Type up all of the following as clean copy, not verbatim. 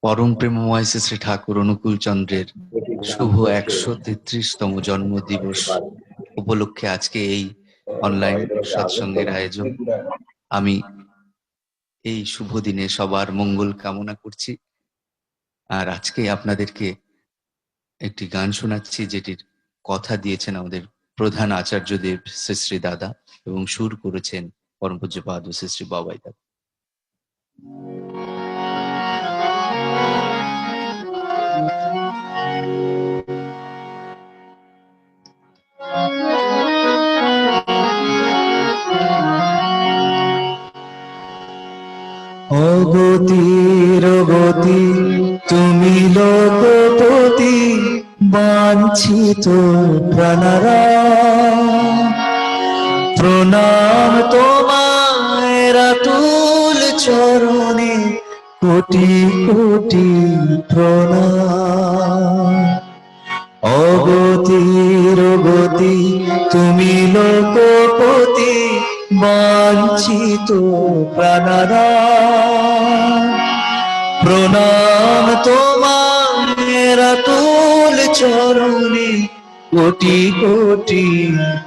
পরম প্রেমময় শ্রী ঠাকুর অনুকূল চন্দ্রের শুভ 133তম জন্মদিবস উপলক্ষে আজকে এই অনলাইন সৎসঙ্গের আয়োজন। আমি এই শুভ দিনে সবার মঙ্গল কামনা করছি। আর আজকে আপনাদেরকে একটি গান শোনাচ্ছি, যেটির কথা দিয়েছেন আমাদের প্রধান আচার্যদেব শ্রী শ্রী দাদা এবং সুর করেছেন পরম পূজ্যপাদ শ্রী শ্রী বাবাই দাদা। অগতির গতি তুমি লোকপতি, বাঞ্ছিত প্রাণারা প্রণাম তোমায় রাতুল চরণে, কোটি কোটি প্রণাম। অগতির গতি তুমি লোকপতি, বাঞ্ছিত প্রাণারা প্রণাম তোমায় রাতুল চরণে, কোটি কোটি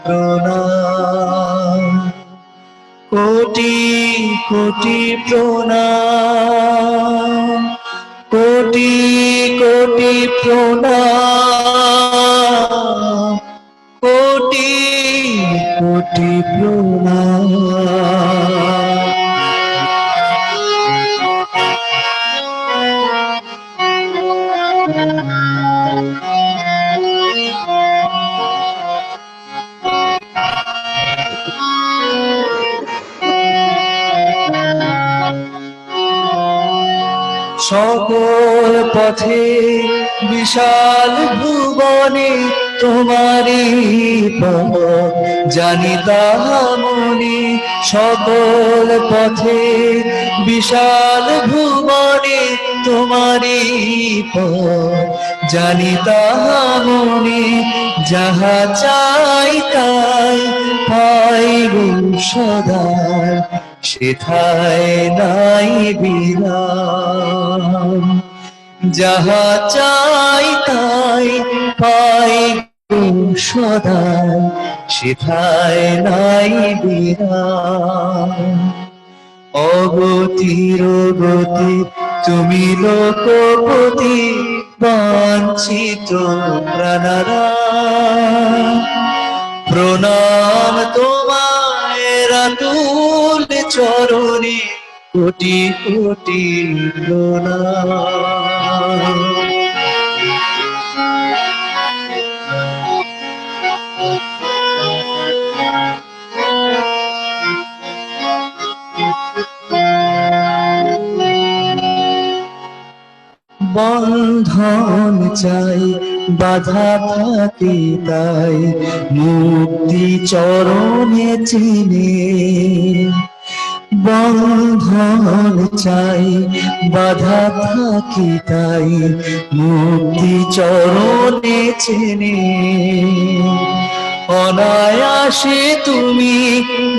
প্রণাম। কোটি কোটি প্রণাম, কোটি কোটি প্রণাম, কোটি কোটি প্রণাম। সকল পথে বিশাল ভুবনে, তোমারি পথ জানি তাহামনি। সকল পথে বিশাল ভুবনে, তোমারি পথ জানি তাহামনি। যাহা চাই তাই পাই গো সদাই, সেথায় নাই বিরাম। যাহা চাই তাই পাই গো সদাই, সেথায় নাই বিরাম। অগতির গতি তুমি লোকপতি, বাঞ্ছিত প্রাণারা প্রণাম তোমায় রাতুল চরণে, কোটি কোটি প্রণাম। বন্ধন চাই বাধা থাকে তাই, মুক্তি চরণে চিনে। বন্ধন চাই বাধা থাকি তাই, মুক্তি চরণে চেনে। অনায়াসে তুমি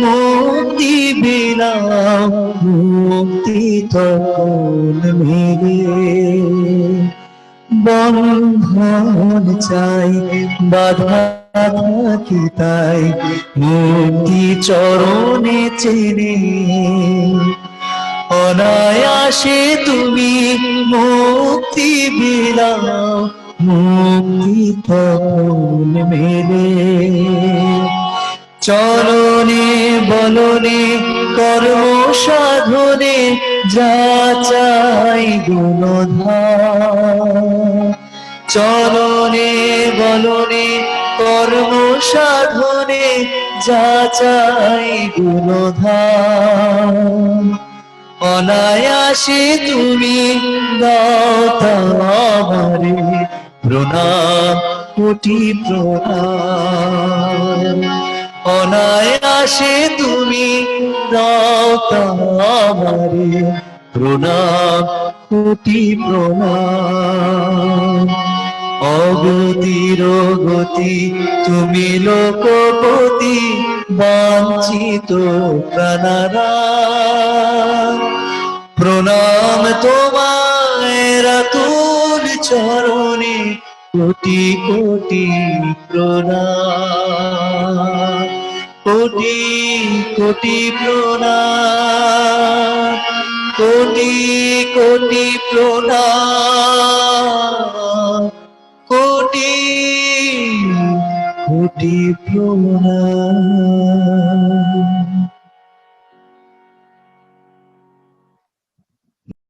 মুক্তি বিলাও, মুক্তি তখন মেলে। বন্ধন চাই বাধা থাকি তাই, মুক্তি চরণে চেনে। অনায়াসে তুমি মুক্তি বিলাও, মুক্তি তখন মেলে। চরণে বলনে কর্ম সাধনে, যা চাই গুণধাম। চরণে বলনে কর্ম সাধনে, যা চাই গুণধাম। অনায়াসে তুমি দাও আমারে, প্রণাম কোটি প্রণাম। অনায়াসে তুমি দাও আমারে, প্রণাম কোটি প্রণাম। অগতির গতি তুমি লোকপতি, বাঞ্ছিত প্রাণারা প্রণাম তোমায় রাতুল চরণে কোটি কোটি প্রণাম, কোটি কোটি প্রণাম, কোটি কোটি প্রণাম, কোটি কোটি প্রণাম।